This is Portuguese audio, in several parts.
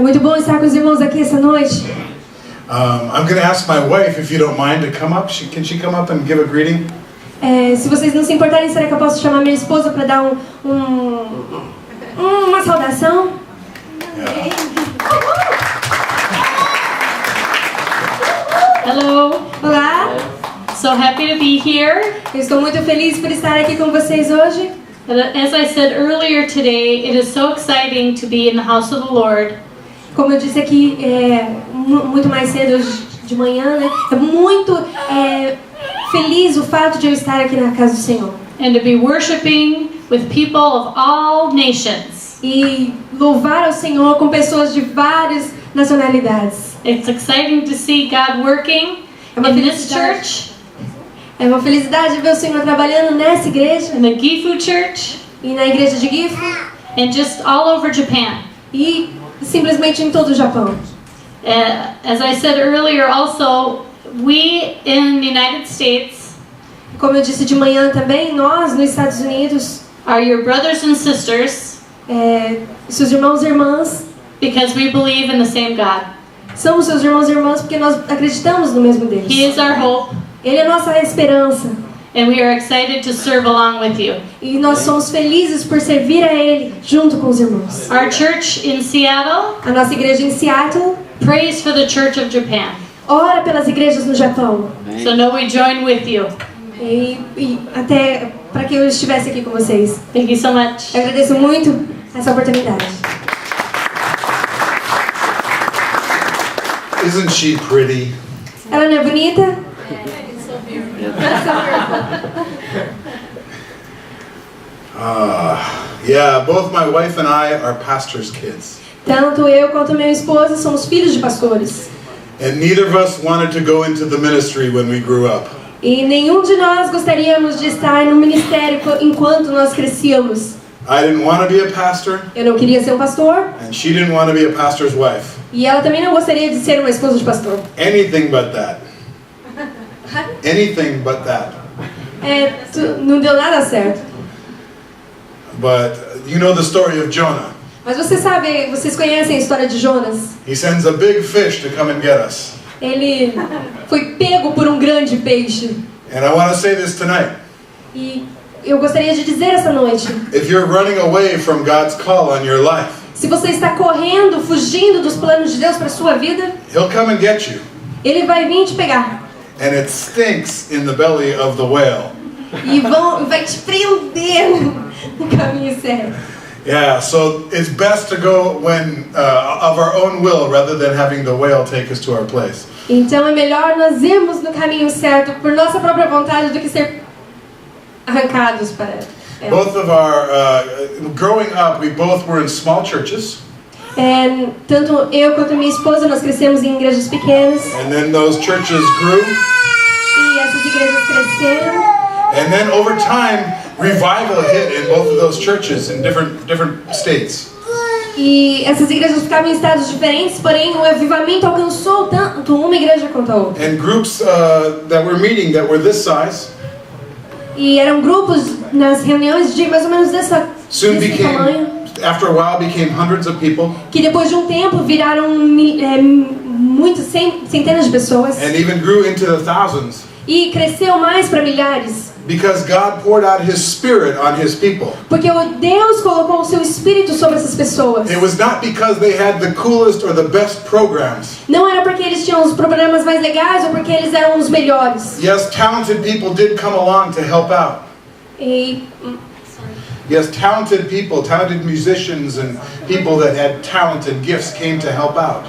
É muito bom estar com os irmãos aqui essa noite. I'm going to ask my wife, if you don't mind, to come up. Can she come up and give a greeting? Se vocês não se importarem, será que eu posso chamar minha esposa para dar uma saudação? Yeah. Hello. Olá. So happy to be here. Eu estou muito feliz por estar aqui com vocês hoje. As I said earlier today, it is so exciting to be in the house of the Lord. Como eu disse aqui muito mais cedo hoje de manhã, né? É muito feliz o fato de eu estar aqui na casa do Senhor. And to be worshiping with people of all nations. E louvar ao Senhor com pessoas de várias nacionalidades. It's exciting to see God working in this church. É uma felicidade ver o Senhor trabalhando nessa igreja. In the Gifu Church. E na igreja de Gifu. And just all over Japan. E simplesmente em todo o Japão. As I said earlier also, we in the United States, como eu disse de manhã também, nós nos Estados Unidos, are your brothers and sisters, seus irmãos e irmãs, because we believe in the same God. Somos seus irmãos e irmãs porque nós acreditamos no mesmo Deus. He is our hope. Ele é a nossa esperança. And we are excited to serve along with you. E nós somos felizes por servir a Ele junto com os irmãos. Our church in Seattle, a nossa igreja em Seattle, prays for the Church of Japan. Ora pelas igrejas no Japão. So know we join with you. E até para que eu estivesse aqui com vocês. Thank you so much. Eu agradeço muito essa oportunidade. Isn't she pretty? Ela não é bonita? Yeah, both my wife and I are pastors' kids. Tanto eu quanto minha esposa somos filhos de pastores. And neither of us wanted to go into the ministry when we grew up. E nenhum de nós gostaríamos de estar no ministério enquanto nós crescíamos. I didn't want to be a pastor. Eu não queria ser um pastor. And she didn't want to be a pastor's wife. E ela também não gostaria de ser uma esposa de pastor. Anything but that. Anything but that. Não deu nada certo. But you know the story of Jonah. Mas vocês conhecem a história de Jonas? He sends a big fish to come and get us. Ele foi pego por um grande peixe. And I want to say this tonight. E eu gostaria de dizer essa noite. If you're running away from God's call on your life, se você está correndo, fugindo dos planos de Deus para sua vida, He'll come and get you. Ele vai vir te pegar. And it stinks in the belly of the whale. E vai te prender no caminho certo. Yeah, so it's best to go when of our own will rather than having the whale take us to our place. Então é melhor nós irmos no caminho certo por nossa própria vontade do que ser arrancados para ela. Both of our growing up, we both were in small churches. Tanto eu quanto minha esposa nós crescemos em igrejas pequenas. And then those churches grew. E essas igrejas cresceram. And then over time, revival hit in both of those churches in different states. E essas igrejas ficavam em estados diferentes, porém o avivamento alcançou tanto uma igreja quanto a outra. And groups that were meeting that were this size. E eram grupos nas reuniões de mais ou menos desse tamanho. After a while, became hundreds of people. Que depois de um tempo viraram centenas de pessoas. And even grew into the thousands. E cresceu mais para milhares. Because God poured out His Spirit on His people. Porque Deus colocou o seu espírito sobre essas pessoas. It was not because they had the coolest or the best programs. Não era porque eles tinham os programas mais legais ou porque eles eram os melhores. Yes, talented people did come along to help out. Yes, talented people, talented musicians and people that had talented gifts came to help out.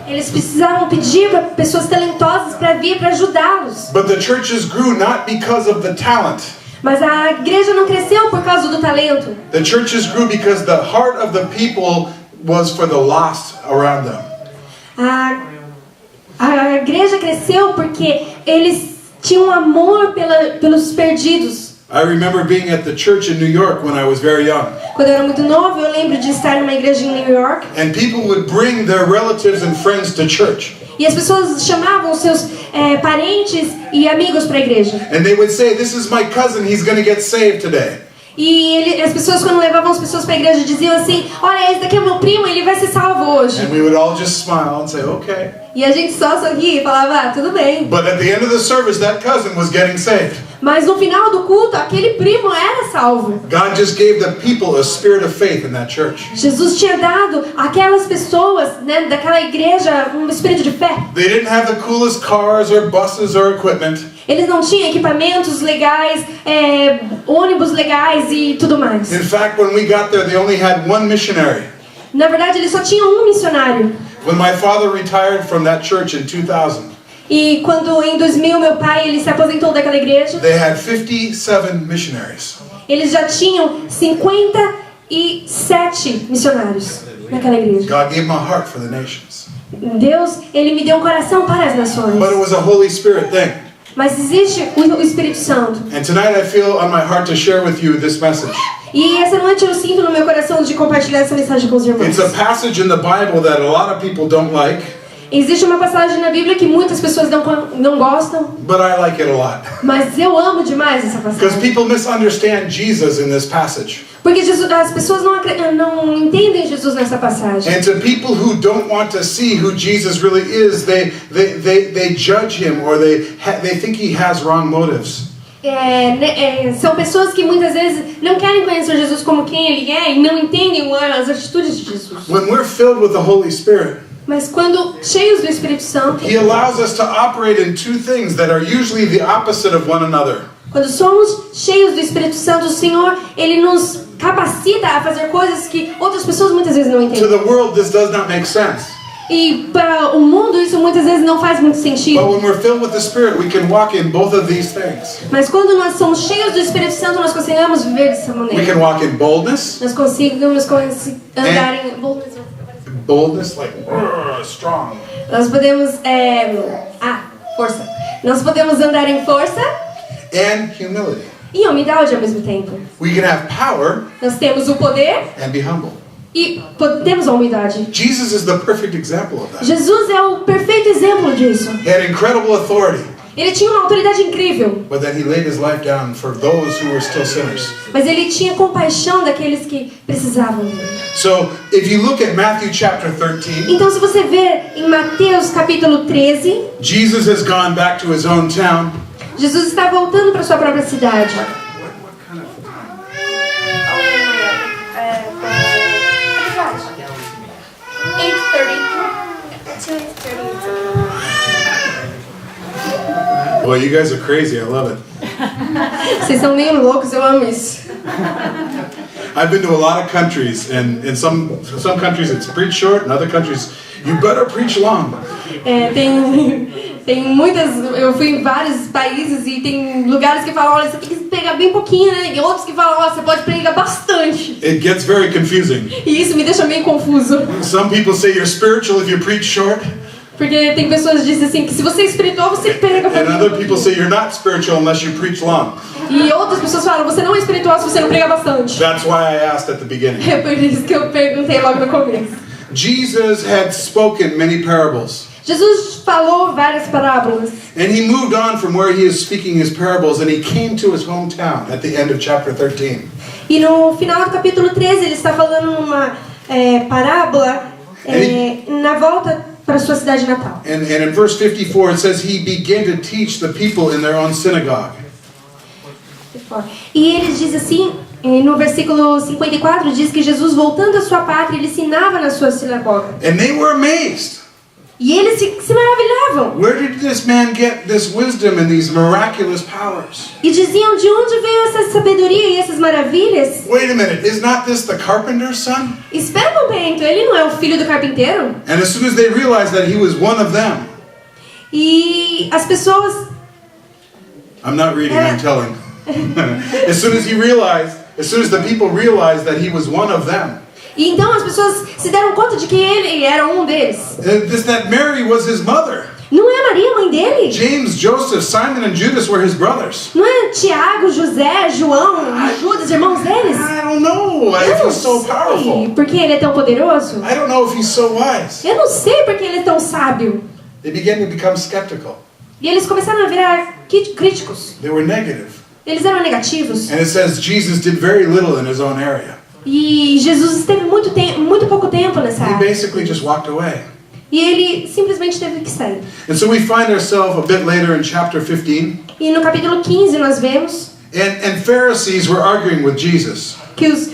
Eles precisavam pedir para pessoas talentosas para vir para ajudá-los. But the churches grew not because of the talent. Mas a igreja não cresceu por causa do talento. The churches grew because the heart of the people was for the lost around them. A igreja cresceu porque eles tinham amor pelos perdidos. I remember being at the church in New York when I was very young. Quando eu era muito novo, eu lembro de estar numa igreja em New York. And people would bring their relatives and friends to church. E as pessoas chamavam seus parentes e amigos para a igreja. And they would say, "This is my cousin, he's going to get saved today." E as pessoas, quando levavam as pessoas para a igreja, diziam assim: olha, esse daqui é meu primo, ele vai ser salvo hoje. And we would all just smile and say, okay. E a gente só sorria e falava: ah, tudo bem. But at the end of the service, that cousin was getting saved. Mas no final do culto, aquele primo era salvo. God just gave the people a spirit of faith in that church. Jesus tinha dado àquelas pessoas, né, daquela igreja, um espírito de fé. They didn't have the coolest cars or buses or equipment. Eles não tinham equipamentos legais, ônibus legais e tudo mais. In fact, when we got there, they only had one missionary. Na verdade, eles só tinham um missionário. When my father retired from that church in 2000, E quando em 2000 meu pai ele se aposentou daquela igreja, they had 57 missionaries. eles já tinham 57 missionários naquela igreja. God gave him a heart for the nations. Deus, ele me deu um coração para as nações. But it was a Holy Spirit thing. Mas existe o Espírito Santo. And tonight I feel on my heart to share with you this message. E essa noite eu sinto no meu coração de compartilhar essa mensagem com os irmãos. It's a passage in the Bible that a lot of people don't like. Existe uma passagem na Bíblia que muitas pessoas não gostam, But I like it a lot. mas eu amo demais essa Because passagem. people misunderstand Jesus in this passage. Porque as pessoas não entendem Jesus nessa passagem. And to people who don't want to see who Jesus really is, they judge him or they think he has wrong motives. São pessoas que muitas vezes não querem conhecer Jesus como quem Ele é e não entendem as atitudes de Jesus. When we're filled with the Holy Spirit, Mas quando cheios do Espírito Santo, he allows us to operate in two things that are usually the opposite of one another. quando somos cheios do Espírito Santo, o Senhor, Ele nos capacita a fazer coisas que outras pessoas muitas vezes não To entendem. the world, this does not make sense. E para o mundo isso muitas vezes não faz muito But sentido. when we're filled with the Spirit, we can walk in both of these things. Mas quando nós somos cheios do Espírito Santo, nós conseguimos viver dessa We maneira. can walk in boldness. Nós conseguimos andar em Boldness, like strong. Nós podemos força. Nós podemos andar em força And humility. e humildade ao mesmo tempo. We can have power Nós temos o poder and be humble. e temos a humildade. Jesus is the perfect example of that. Jesus é o perfeito exemplo disso. He had incredible authority, Ele tinha uma autoridade incrível, but then he laid his life down for those who were still sinners. mas ele tinha compaixão daqueles que precisavam dele. So, if you look at Matthew chapter 13, Então, se você ver em Mateus capítulo 13, Jesus has gone back to his own town. Jesus está voltando para sua própria cidade. What kind of Well, you guys are crazy. I love it. Vocês são meio loucos, eu amo isso. I've been to a lot of countries, and in some countries it's preach short, and other countries you better preach long. Tem muitas, eu fui em vários países e tem lugares que falam, olha, você tem que pregar bem pouquinho, né? E outros que falam, olha, você pode pregar bastante. It gets very confusing. E isso me deixa meio confuso. Some people say you're spiritual if you preach short, Porque tem pessoas que dizem assim, que se você é espiritual, você prega and other pouquinho. people say you're not spiritual unless you preach long. E outras pessoas falam, você não é espiritual se você não prega bastante. That's why I asked at the beginning. É por isso que eu perguntei logo no começo. Jesus had spoken many parables. Jesus falou várias parábolas. And he moved on from where he is speaking his parables, and he came to his hometown at the end of chapter 13. E no final do capítulo 13, ele está falando uma parábola na volta para sua cidade natal. And in verse 54 it says he began to teach the people in their own synagogue. E ele diz assim, no versículo 54, diz que Jesus, voltando à sua pátria, ele ensinava na sua sinagoga. And they were amazed. E eles se maravilhavam. Where did this man get this wisdom and these miraculous powers? E diziam, de onde veio essa sabedoria e essas maravilhas? Wait a minute, is not this the carpenter's son? Espera um momento, ele não é o filho do carpinteiro? And as soon as they realized that he was one of them, E as pessoas... I'm not reading, I'm telling. As soon as the people realized that he was one of them, E então as pessoas se deram conta de que ele era um deles. that Mary was his mother. Não é Maria, mãe dele? James, Joseph, Simon, and Judas were his brothers. Não é Tiago, José, João e Judas, irmãos deles? I don't know. I Eu feel não so sei powerful. porque ele é tão poderoso. I don't know if he's so wise. Eu não sei porque ele é tão sábio. They began to become skeptical. E eles começaram a virar críticos. They were negative. Eles eram negativos. And it says Jesus did very little in his own area. E Jesus esteve muito pouco tempo nessa He área. basically just walked away. E ele simplesmente teve que sair. And so we find ourselves a bit later in chapter 15. E no capítulo 15 nós vemos And Pharisees were arguing with Jesus. que os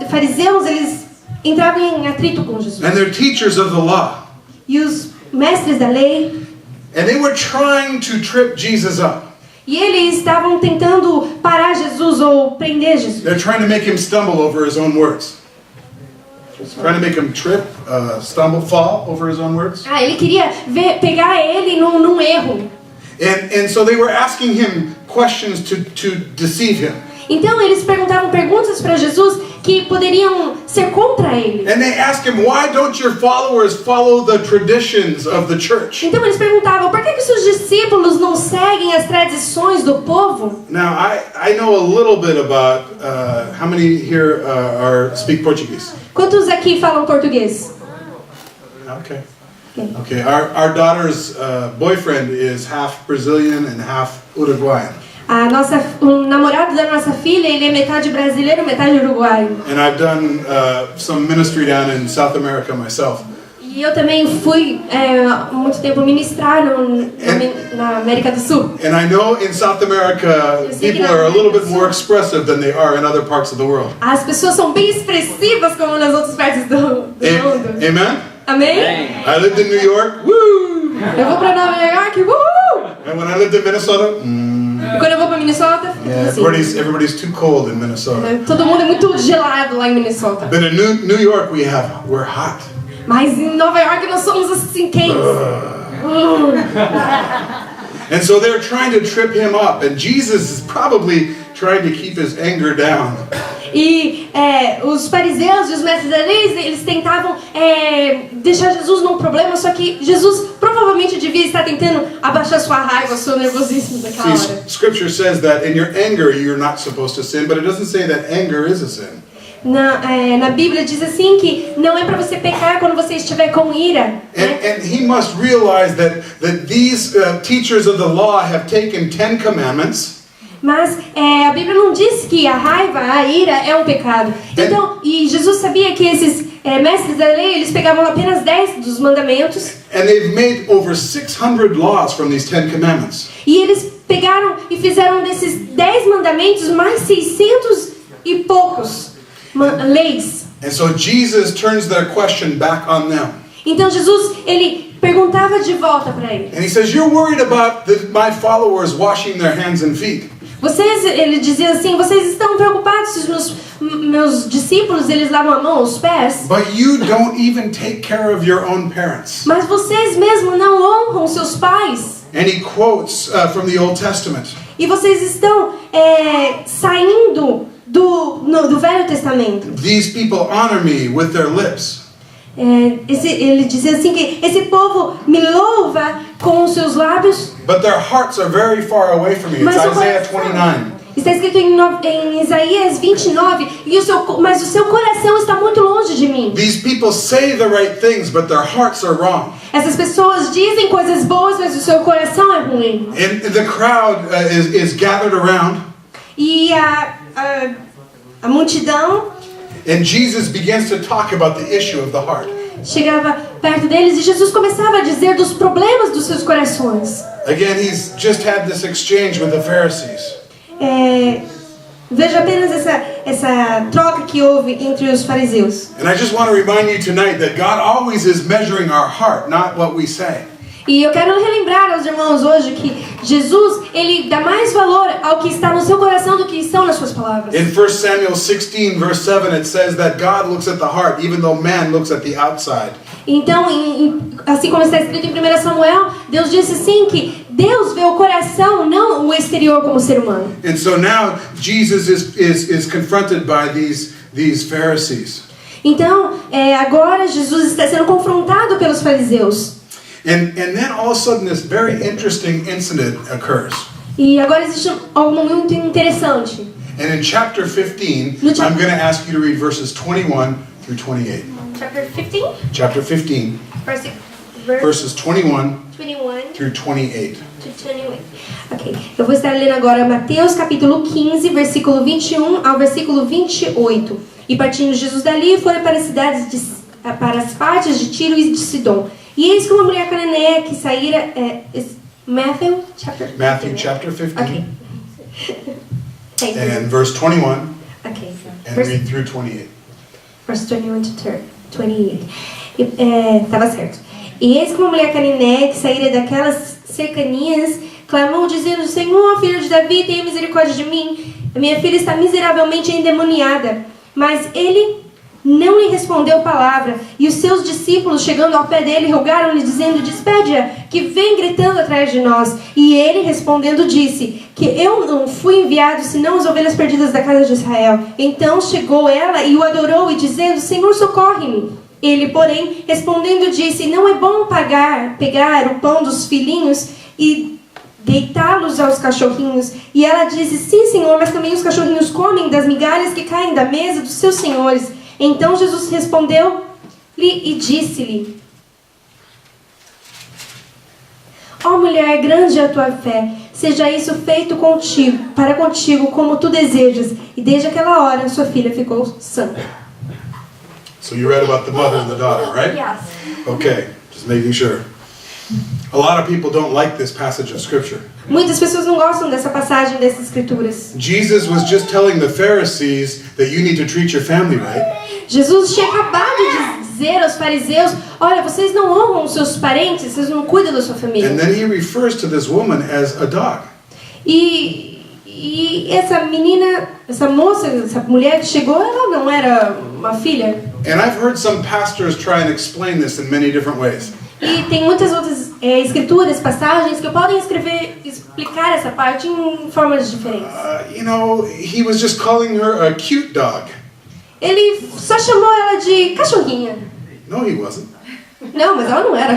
fariseus, eles entravam em atrito com Jesus. And they're teachers of the law. E os mestres da lei, And they were trying to trip Jesus up. e eles estavam tentando parar Jesus ou prender Jesus. They're trying to make him stumble over his own words. Trying to make him trip, stumble, fall over his own words. Ele queria pegar ele num erro. And so they were asking him questions to deceive him. Então eles perguntavam perguntas para Jesus que poderiam ser contra ele. And they asked him, why don't your followers follow the traditions of the church? Então eles perguntavam, por que os seus discípulos não seguem as tradições do povo? Now, I know a little bit about, how many here speak Portuguese? Quantos aqui falam português? Okay. Okay, our daughter's boyfriend is half Brazilian and half Uruguayan. O namorado da nossa filha, ele é metade brasileiro, metade uruguaio. And I've done some ministry down in South America myself. E eu também fui muito tempo ministrar na América do Sul. And I know in South America, people are a little bit more expressive than they are in other parts of the world. As pessoas são bem expressivas como nas outras partes do mundo. Amen? Amém? I lived in New York. Woo! Eu vou para Nova York. And when I lived in Minnesota, E quando eu vou para Minnesota, everybody's too cold in Minnesota. todo mundo é muito gelado lá em Minnesota. But in New York, we're hot. Mas em Nova York nós somos assim quentes. And so they're trying to trip him up, and Jesus is probably trying to keep his anger down. E os fariseus e os mestres da lei, eles tentavam deixar Jesus num problema, só que Jesus provavelmente devia estar tentando abaixar sua raiva, seu nervosismo naquela hora. Scripture says that in your anger you're not supposed to sin, but it doesn't say that anger is a sin. Na Bíblia diz assim que não é para você pecar quando você estiver com ira. And he must realize that these teachers of the law have taken 10 commandments. Mas a Bíblia não diz que a raiva, a ira é um pecado. Então, e Jesus sabia que esses mestres da lei, eles pegavam apenas 10 dos mandamentos. And they've made over 600 laws from these 10 commandments. E eles pegaram e fizeram desses 10 mandamentos mais 600 e poucos leis. And so Jesus turns their question back on them. Então Jesus, ele perguntava de volta para eles. And he says, you're worried about my followers washing their hands and feet. Ele dizia assim, vocês estão preocupados se os meus discípulos, eles lavam a mão, os pés? But you don't even take care of your own parents. Mas vocês mesmo não honram seus pais. And he quotes from the Old Testament. E vocês estão saindo do Velho Testamento. These people honor me with their lips. Ele dizia assim que esse povo me louva com os seus lábios, but their hearts are very far away from me. It's Isaiah 29. Está escrito em Isaías 29, mas o seu coração está muito longe de mim. These people say the right things, but their hearts are wrong. Essas pessoas dizem coisas boas, mas o seu coração é ruim. And the crowd is gathered around. E a multidão And Jesus begins to talk about the issue of the heart. Chegava perto deles e Jesus começava a dizer dos problemas dos seus corações. Again, he's just had this exchange with the Pharisees. Veja apenas essa troca que houve entre os fariseus. And I just want to remind you tonight that God always is measuring our heart, not what we say. E eu quero relembrar aos irmãos hoje que Jesus, ele dá mais valor ao que está no seu coração do que estão nas suas palavras. In 1 Samuel 16 verse 7 it says that God looks at the heart even though man looks at the outside. Então, assim como está escrito em 1 Samuel, Deus disse assim que Deus vê o coração, não o exterior como ser humano. And so now Jesus is confronted by these Pharisees. Então, agora Jesus está sendo confrontado pelos fariseus. And then all of a sudden this very interesting incident occurs. E agora existe algo muito interessante. And in chapter 15, I'm going to ask you to read verses 21 through 28. Chapter 15? Chapter 15, verses 21 through 28. Ok, eu vou estar lendo agora Mateus capítulo 15, versículo 21 ao versículo 28. E partindo Jesus dali, foi para as partes de Tiro e de Sidom. E eis que uma mulher cananeia que saíra... Matthew chapter 15. Okay. And verse 21. Okay. And read through 28. Verse 21 to 28. Estava certo. E eis que uma mulher cananeia que saíra daquelas cercanias clamou dizendo: Senhor, filho de Davi, tenha misericórdia de mim. A minha filha está miseravelmente endemoniada. Mas ele não lhe respondeu palavra. E os seus discípulos, chegando ao pé dele, rogaram-lhe, dizendo: Despede-a, que vem gritando atrás de nós. E ele, respondendo, disse: Que eu não fui enviado, senão as ovelhas perdidas da casa de Israel. Então chegou ela e o adorou, e dizendo: Senhor, socorre-me. Ele, porém, respondendo, disse: Não é bom pegar o pão dos filhinhos e deitá-los aos cachorrinhos. E ela disse: Sim, Senhor, mas também os cachorrinhos comem das migalhas que caem da mesa dos seus senhores. Então Jesus respondeu-lhe e disse-lhe: Ó mulher, grande é a tua fé, seja isso feito para contigo como tu desejas. E desde aquela hora sua filha ficou sã. So you read about the mother and the daughter, right? Yes. Okay, just making sure. A lot of people don't like this passage of scripture. Muitas pessoas não gostam dessa passagem dessas escrituras. Jesus was just telling the Pharisees that you need to treat your family right. Jesus tinha acabado de dizer aos fariseus: olha, vocês não honram os seus parentes, vocês não cuidam da sua família. And then he refers to this woman as a dog. E essa menina, essa moça, essa mulher que chegou, ela não era uma filha. And I've heard some pastors try and explain this in many different ways. E tem muitas outras escrituras, passagens que podem explicar essa parte em formas diferentes. He was just calling her a cute dog. Ele só chamou ela de cachorrinha. No, he wasn't. Não, mas ela não era.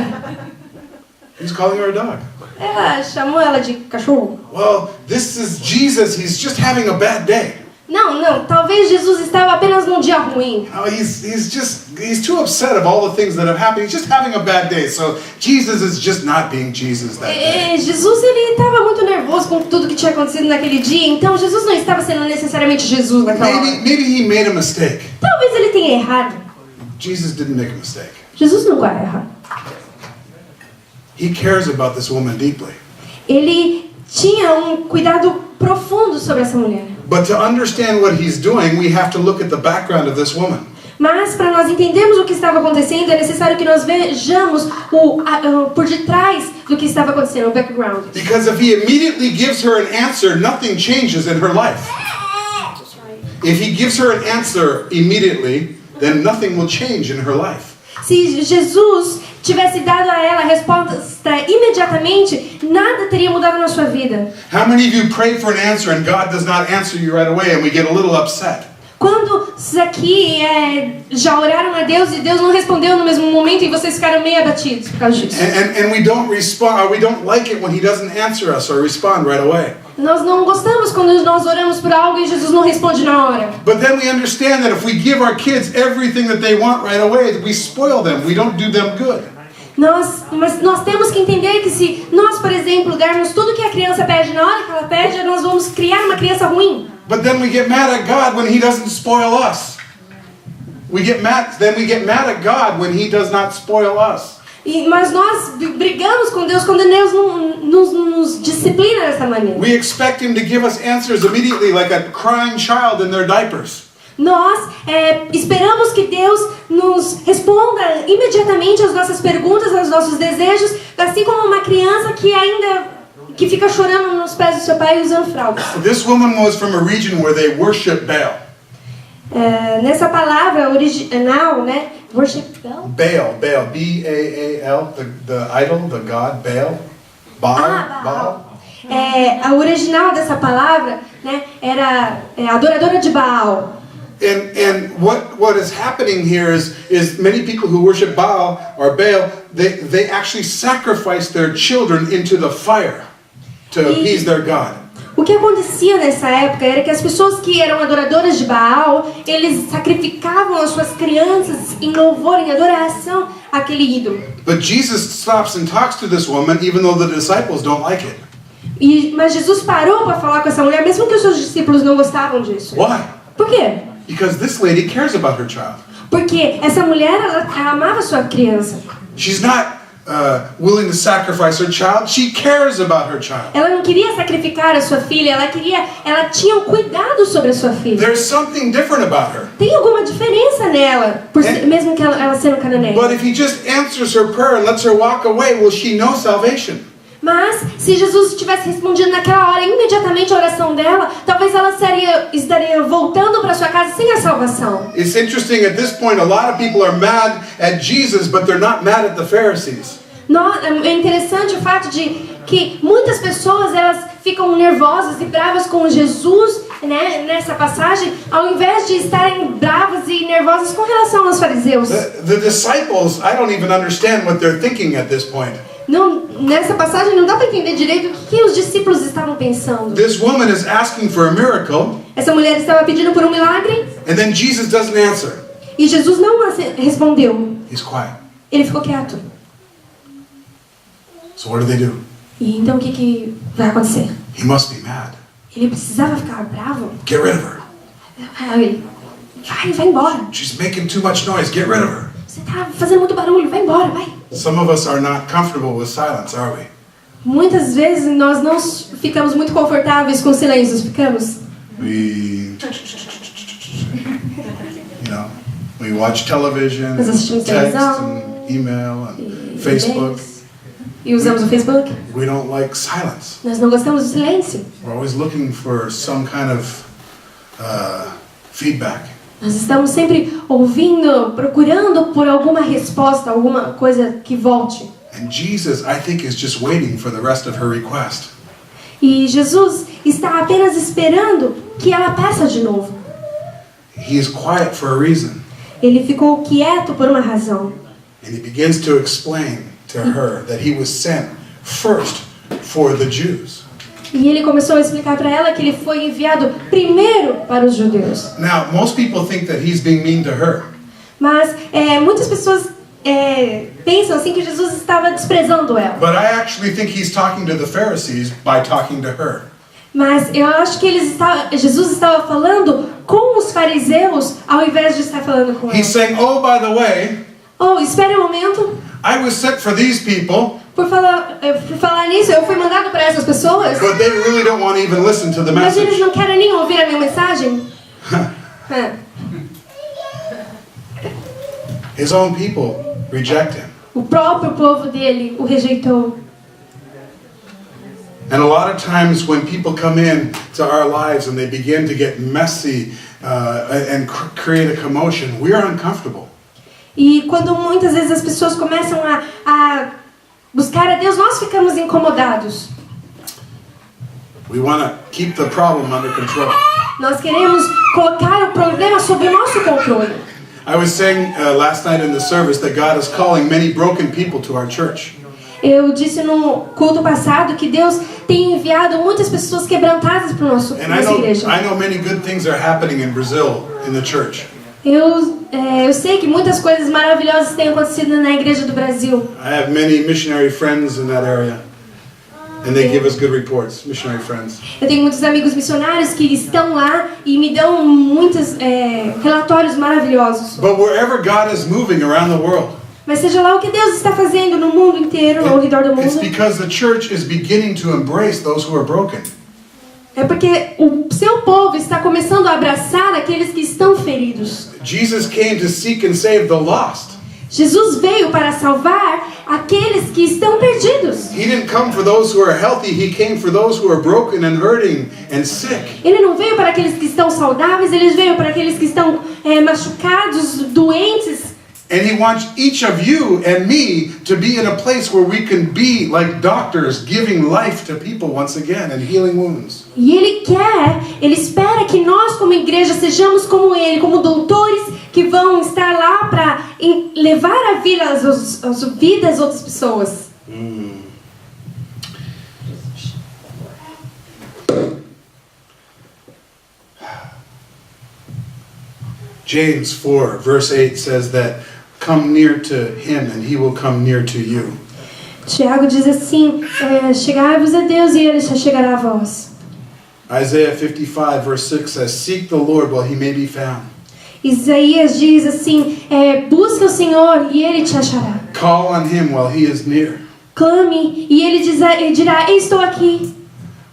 He was calling her a dog. Ela chamou ela de cachorro. Well, this is Jesus. He's just having a bad day. Não, talvez Jesus estava apenas num dia ruim. He's too upset of all the things that have happened. He's just having a bad day. So Jesus is just not being Jesus that day. Jesus, ele estava muito nervoso com tudo que tinha acontecido naquele dia, então Jesus não estava sendo necessariamente Jesus naquela hora. Maybe he made a mistake. Talvez ele tenha errado. Jesus didn't make a mistake. Jesus nunca erra. He cares about this woman deeply. Ele tinha cuidado profundo sobre essa mulher. But to understand what he's doing, we have to look at the background of this woman. Mas para nós entendermos o que estava acontecendo, é necessário que nós vejamos por detrás do que estava acontecendo, o background. Because if he immediately gives her an answer, nothing changes in her life. If he gives her an answer immediately, then nothing will change in her life. Se Jesus tivesse dado a ela a resposta imediatamente, nada teria mudado na sua vida. How many of you pray for an answer and God does not answer you right away and we get a little upset? Quantos aqui já oraram a Deus e Deus não respondeu no mesmo momento e vocês ficaram meio abatidos por causa disso? And we don't respond, or we don't like it when he doesn't answer us or respond right away. Nós não gostamos quando nós oramos por algo e Jesus não responde na hora. But then we understand that if we give our kids everything that they want right away, we spoil them. We don't do them good. Mas nós temos que entender que se nós, por exemplo, darmos tudo que a criança pede na hora que ela pede, nós vamos criar uma criança ruim. But then we get mad at God when he doesn't spoil us. We get mad at God when he does not spoil us. Mas nós brigamos com Deus quando Deus não nos disciplina dessa maneira. We expect him to give us answers immediately like a crying child in their diapers. Nós esperamos que Deus nos responda imediatamente às nossas perguntas, aos nossos desejos, assim como uma criança que fica chorando nos pés do seu pai usando fraldas. This woman was from a region where they worship Baal. Nessa palavra original, né? Worship Baal? Baal, B-A-A-L, the idol, the god, Baal. Baal. A original dessa palavra, né, era adoradora de Baal. And what is happening here is many people who worship Baal or Baal, they actually sacrifice their children into the fire to appease their god. O que acontecia nessa época era que as pessoas que eram adoradoras de Baal, eles sacrificavam as suas crianças em louvor, em adoração àquele ídolo. But Jesus stops and talks to this woman even though the disciples don't like it. Mas Jesus parou para falar com essa mulher, mesmo que os seus discípulos não gostavam disso. Why? Por quê? Because this lady cares about her child. Porque essa mulher, ela amava sua criança. She's not willing to sacrifice her child. She cares about her child. Ela não queria sacrificar a sua filha, ela tinha um cuidado sobre a sua filha. There's something different about her. Tem alguma diferença nela, mesmo que ela sendo cananeia. But if he just answers her prayer and lets her walk away, will she know salvation? Mas, se Jesus tivesse respondido naquela hora, imediatamente a oração dela, talvez ela estaria voltando para sua casa sem a salvação. It's interesting, at this point, a lot of people are mad at Jesus, but they're not mad at the Pharisees. É interessante o fato de que muitas pessoas, elas ficam nervosas e bravas com Jesus, né, nessa passagem, ao invés de estarem bravas e nervosas com relação aos fariseus. The disciples, I don't even understand what they're thinking at this point. Não, nessa passagem não dá para entender direito o que os discípulos estavam pensando. This woman is asking for a miracle. Essa mulher estava pedindo por um milagre. And then Jesus doesn't answer. E Jesus não respondeu. He's quiet. Ele ficou quieto. So what do? E então o que vai acontecer? He must be mad. Ele precisava ficar bravo. Get rid of her. Vai embora. She's making too much noise. Get rid of her. Você está fazendo muito barulho, vai embora, vai. Some of us are not comfortable with silence, are we? Muitas vezes nós não ficamos muito confortáveis com silêncios, ficamos. We watch television, Nós assistimos text televisão, and email and Facebook. E usamos o Facebook. We don't like silence. Nós não gostamos do silêncio. We're always looking for some kind of feedback. Nós estamos sempre ouvindo, procurando por alguma resposta, alguma coisa que volte. And Jesus, I think, is just waiting for the rest of her request. E Jesus está apenas esperando que ela peça de novo. He is quiet for a reason. Ele ficou quieto por uma razão. And he begins to explain to her that he was sent first for the Jews. E ele começou a explicar para ela que ele foi enviado primeiro para os judeus. Now, most people think that he's being mean to her. Mas muitas pessoas pensam assim que Jesus estava desprezando ela. But I actually think he's talking to the Pharisees by talking to her. Mas eu acho que Jesus estava falando com os fariseus ao invés de estar falando com He's ela. saying, oh, by the way, Oh, espere um momento. I was sent for these people, Por falar nisso, eu fui mandado para essas pessoas, but they really don't want to even listen to the mas eles message. não querem nem ouvir a minha mensagem. His own people reject him. O próprio povo dele o rejeitou. And a lot of times when people come in to our lives and they begin to get messy and create a commotion, we are uncomfortable. E quando muitas vezes as pessoas começam a buscar a Deus, nós ficamos incomodados. We want to keep the problem under control. Nós queremos colocar o problema sob o nosso controle. I was saying last night in the service that God is calling many broken people to our church. Eu disse no culto passado que Deus tem enviado muitas pessoas quebrantadas para nossa igreja. I know many good things are happening in Brazil in the church. Eu sei que muitas coisas maravilhosas têm acontecido na igreja do Brasil. I have many missionary friends in that area. And they give us good reports, missionary friends. Eu tenho muitos amigos missionários que estão lá e me dão muitos relatórios maravilhosos. But wherever God is moving around the world, mas seja lá o que Deus está fazendo no mundo inteiro, ao redor do mundo, it's because the church is beginning to embrace those who are broken. É porque o seu povo está começando a abraçar aqueles que estão feridos. Jesus came to seek and save the lost. Jesus veio para salvar aqueles que estão perdidos. He didn't come for those who are healthy, he came for those who are broken and hurting and sick. Ele não veio para aqueles que estão saudáveis, ele veio para aqueles que estão machucados, doentes. And he wants each of you and me to be in a place where we can be like doctors, giving life to people once again and healing wounds. E ele espera que nós como igreja sejamos como ele, como doutores que vão estar lá para levar a vida às vidas das outras pessoas. James 4 verse 8 says that come near to him and he will come near to you. Tiago diz assim, chegai-vos a Deus e Ele se chegará a vós. Isaiah 55 verse 6 says, seek the Lord while he may be found. Isaías diz assim, busca o Senhor e Ele te achará. Call on him while he is near. Clame e Ele dirá, estou aqui.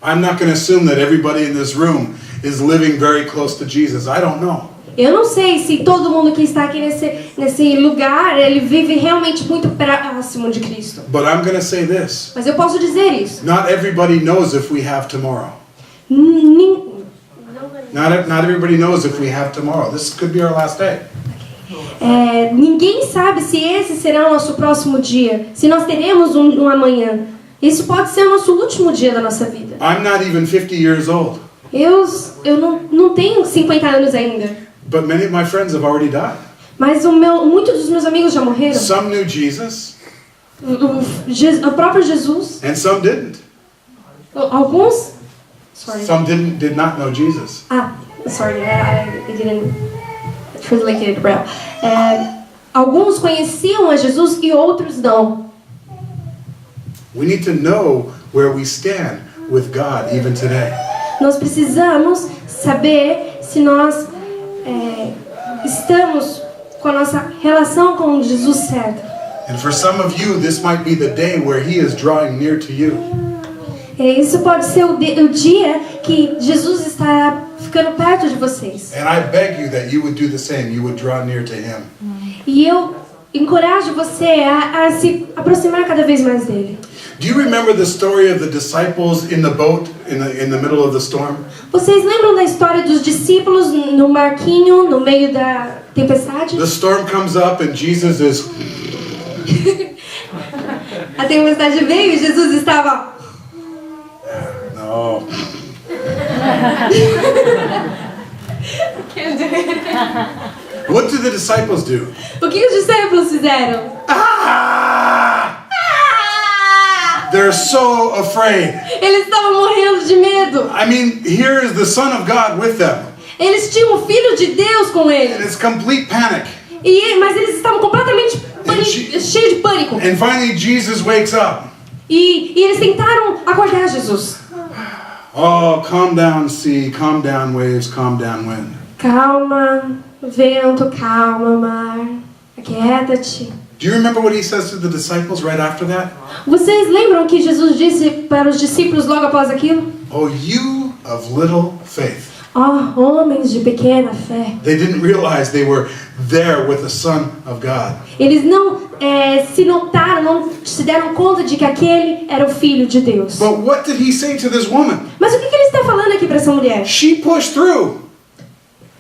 I'm not going to assume that everybody in this room is living very close to Jesus. I don't know. Eu não sei se todo mundo que está aqui nesse lugar, ele vive realmente muito próximo de Cristo. But I'm going to say this. Mas eu posso dizer isso. Not everybody knows if we have tomorrow. Not everybody knows if we have tomorrow. This could be our last day. Ninguém sabe se esse será o nosso próximo dia, se nós teremos um amanhã. Isso pode ser o nosso último dia da nossa vida. I'm not even 50 years old. Eu não tenho 50 anos ainda. But many of my friends have already died. Mas muitos dos meus amigos já morreram. Some knew Jesus. O próprio Jesus. And some didn't. Alguns. Sorry. Some did not know Jesus. Sorry, I didn't translate it well. Alguns conheciam a Jesus e outros não. We need to know where we stand with God even today. Nós precisamos saber se nós estamos com a nossa relação com Jesus certa. And for some of you, this might be the day where He is drawing near to you. Isso pode ser o dia que Jesus está ficando perto de vocês. And I beg you that you would do the same. You would draw near to Him. E eu encorajo você a se aproximar cada vez mais dele. Do you remember the story of the disciples in the boat in the middle of the storm? Vocês lembram da história dos discípulos no barquinho no meio da tempestade? The storm comes up and Jesus is... A tempestade veio e Jesus estava... No. What did the disciples do? O que os discípulos fizeram? They're so afraid. Eles estavam morrendo de medo. I mean, here is the Son of God with them. Eles tinham o Filho de Deus com And eles. it's complete panic. Mas eles estavam completamente cheios de pânico. And finally Jesus wakes up. E eles tentaram acordar Jesus. Oh, calm down sea, calm down waves, calm down wind. Calma, vento, calma, mar. Aquieta-te. Do you remember what he says to the disciples right after that? Vocês lembram que Jesus disse para os discípulos logo após aquilo? Oh, you of little faith. Homens de pequena fé. They didn't realize they were there with the Son of God. Eles não se notaram, não se deram conta de que aquele era o Filho de Deus. But what did he say to this woman? Mas o que ele está falando aqui para essa mulher? She pushed through.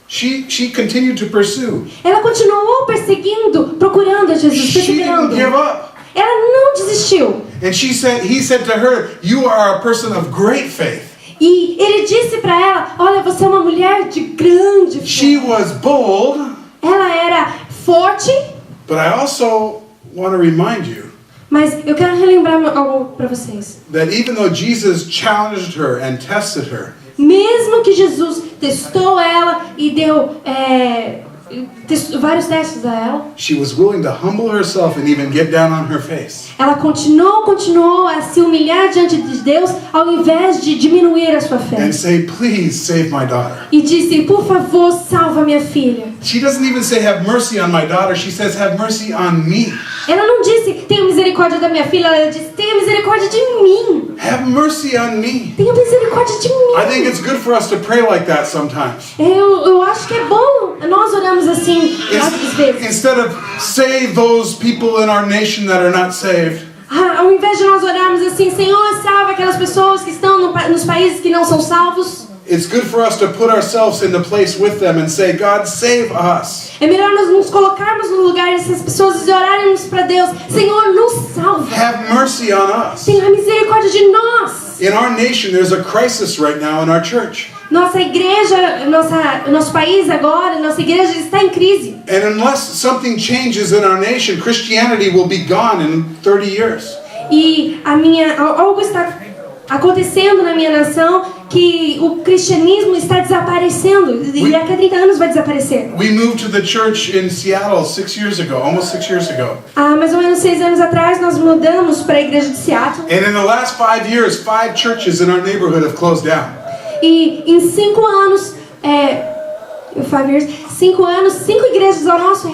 She continued to pursue. Ela continuou perseguindo, procurando a Jesus, She didn't perseverando. give up. Ela não desistiu. And he said to her, you are a person of great faith. E ele disse para ela, olha, você é uma mulher de grande fé. She was bold. Ela era forte. But I also want to remind you Mas eu quero relembrar algo para vocês. that even though Jesus challenged her and tested her, Mesmo que Jesus testou ela e deu vários testes a ela, she was willing to humble herself and even get down on her face. ela continuou a se humilhar diante de Deus ao invés de diminuir a sua fé. And say, please save my daughter. E disse, por favor, salva minha filha. She doesn't even say, have mercy on my daughter. She says, have mercy on me. Ela não disse, tenha misericórdia da minha filha, ela disse, tenha misericórdia de mim. Have mercy on me. Tenha misericórdia de mim. I think it's good for us to pray like that sometimes. Eu acho que é bom nós oramos assim às vezes. Instead of save those people in our nation that are not saved. Ao invés de nós orarmos assim, Senhor, salva aquelas pessoas que estão nos países que não são salvos. It's good for us to put ourselves in the place with them and say, God, save us. É melhor nós nos colocarmos no lugar dessas pessoas e orarmos para Deus, Senhor, nos salva. Have mercy on us. Tenha misericórdia de nós. In our nation, there's a crisis right now in our church. Nossa igreja, nosso país agora, nossa igreja está em crise. And unless something changes in our nation, Christianity will be gone in 30 years. E algo está acontecendo na minha nação que o cristianismo está desaparecendo e daqui a 30 anos vai desaparecer. We moved to the church in Seattle 6 years ago, almost 6 years ago. Há mais ou menos 6 anos atrás nós mudamos para a igreja de Seattle. And in the last 5 years, 5 churches in our neighborhood have closed down. E em 5 anos, 5 anos, 5 igrejas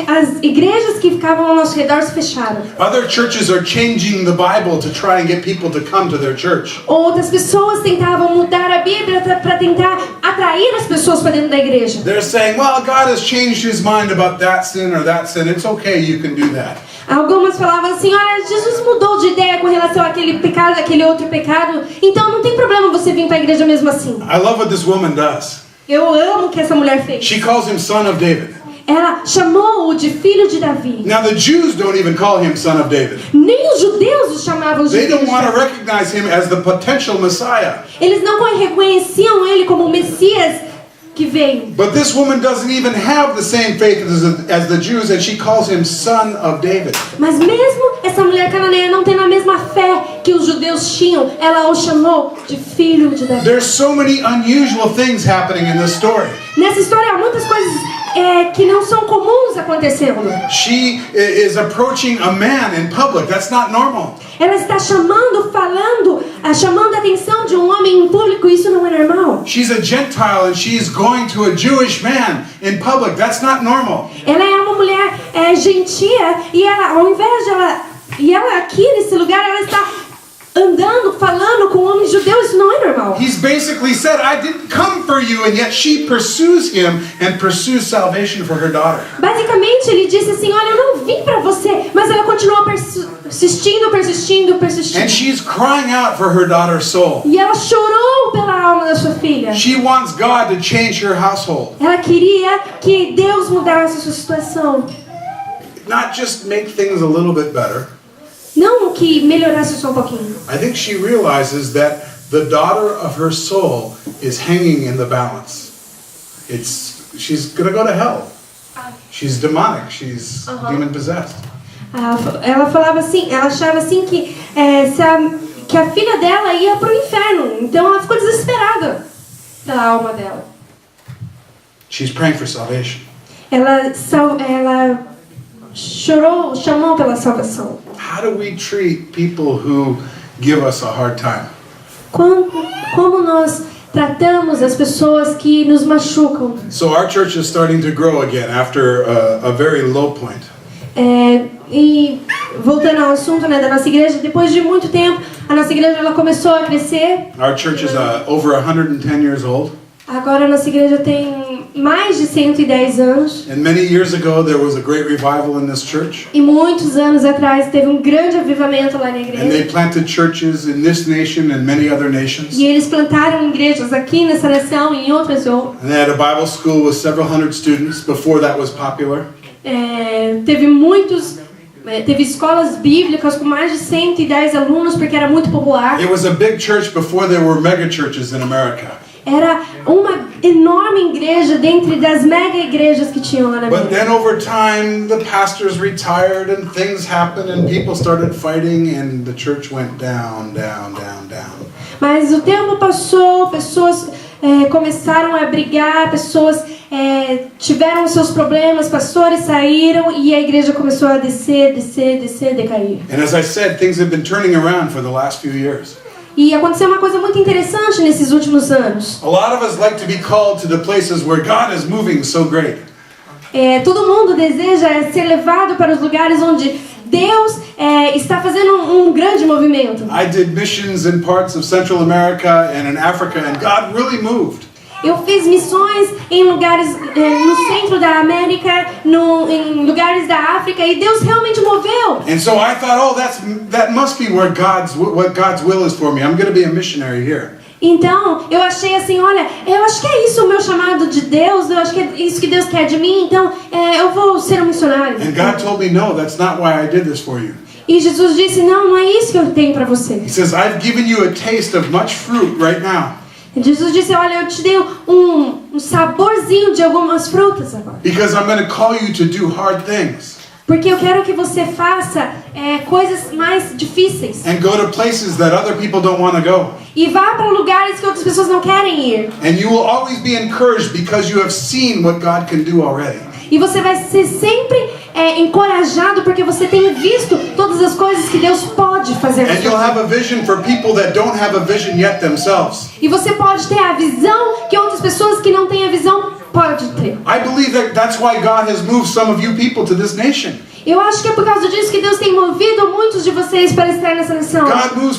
as igrejas que ficavam ao nosso redor se fecharam. Other churches are changing the Bible to try and get people to come to their church. Outras pessoas tentavam mudar a Bíblia para tentar atrair as pessoas para dentro da igreja. They're saying, well, God has changed his mind about that sin or that sin. It's okay, you can do that. Algumas falavam assim, olha, Jesus mudou de ideia com relação àquele pecado, àquele outro pecado, então não tem problema você vir para a igreja mesmo assim. I love what this woman does. Eu amo o que essa mulher fez. She calls him son of David. Ela chamou-o de filho de Davi. Now the Jews don't even call him son of David. Nem os judeus o chamavam de They filho don't de want to Davi. recognize him as the potential Messiah. Eles não reconheciam ele como o Messias que veio. But this woman doesn't even have the same faith as the Jews, and she calls him son of David. Mas mesmo essa mulher cananeia não tendo a mesma fé que os judeus tinham, ela o chamou de filho de Davi. There's so many unusual things happening in this story. Nessa história há muitas coisas que não são comuns acontecendo. She is approaching a man in public. That's not normal. Ela está chamando a atenção de um homem em público. Isso não é normal. She's a Gentile and she's going to a Jewish man in public. That's not normal. Ela é uma mulher gentia e ela, ao invés de ela aqui nesse lugar, ela está andando, falando com um homem judeu. Isso não é normal. He's basically said, I didn't come for you, and yet she pursues him and pursues salvation for her daughter. Basicamente ele disse assim, olha, eu não vim para você, mas ela continuou persistindo. And she's crying out for her daughter's soul. E ela chorou pela alma da sua filha. She wants God to change her household. Ela queria que Deus mudasse a sua situação. Not just make things a little bit better. Não que melhorasse só um pouquinho. I think she realizes that the daughter of her soul is hanging in the balance. She's going to go to hell. She's demonic. She's demon possessed. Ela falava assim, ela achava assim que a filha dela ia para o inferno. Então ela ficou desesperada pela alma dela. She's praying for salvation. Ela chamou pela salvação. How do we treat people who give us a hard time? Como nós tratamos as pessoas que nos machucam? So our church is starting to grow again after a very low point. E voltando ao assunto, né, da nossa igreja, depois de muito tempo, a nossa igreja ela começou a crescer. Our church is over 110 years old. Agora a nossa igreja tem mais de 110 anos. And many years ago there was a great revival in this church. E muitos anos atrás teve um grande avivamento lá na igreja. And they planted churches in this nation and many other nations. E eles plantaram igrejas aqui nessa nação e em outras. And they had a Bible school with several hundred students before that was popular. Teve escolas bíblicas com mais de 110 alunos porque era muito popular. It was a big church before there were mega churches in America. Era uma enorme igreja dentre das mega igrejas que tinham lá na But Bíblia. then over time the pastors retired and things happened and people started fighting and the church went down. Mas o tempo passou, pessoas começaram a brigar, pessoas tiveram seus problemas, pastores saíram e a igreja começou a descer, decair. And as I said, things have been turning around for the last few years. E aconteceu uma coisa muito interessante nesses últimos anos. A lot of us like to be called to the places where God is moving so great. Todo mundo deseja ser levado para os lugares onde Deus está fazendo um grande movimento. I did missions in parts of Central America and in Africa and God really moved. Eu fiz missões em lugares no centro da América, em lugares da África, e Deus realmente moveu. And so I thought, that must be what God's will is for me. I'm going to be a missionary here. Então, eu achei assim, olha, eu acho que é isso o meu chamado de Deus, eu acho que é isso que Deus quer de mim, então eu vou ser um missionário. And God told me, no, that's not why I did this for you. E Jesus disse, não é isso que eu tenho para você. He says, I've given you a taste of much fruit right now. Jesus disse, olha, eu te dei um saborzinho de algumas frutas agora. Because I'm going to call you to do hard things. Porque eu quero que você faça coisas mais difíceis. difíceis. And go to places that other people don't want to go. E vá para lugares que outras pessoas não querem ir. And you will always be encouraged because you have seen what God can do already. E você vai ser sempre encorajado porque você tem visto todas as coisas que Deus pode fazer. And you'll have a vision for people that don't have a vision yet themselves. E você pode ter a visão que outras pessoas que não têm a visão podem ter. I believe that that's why God has moved some of you people to this nation. Eu acho que é por causa disso que Deus tem movido muitos de vocês para estar nessa nação. God moves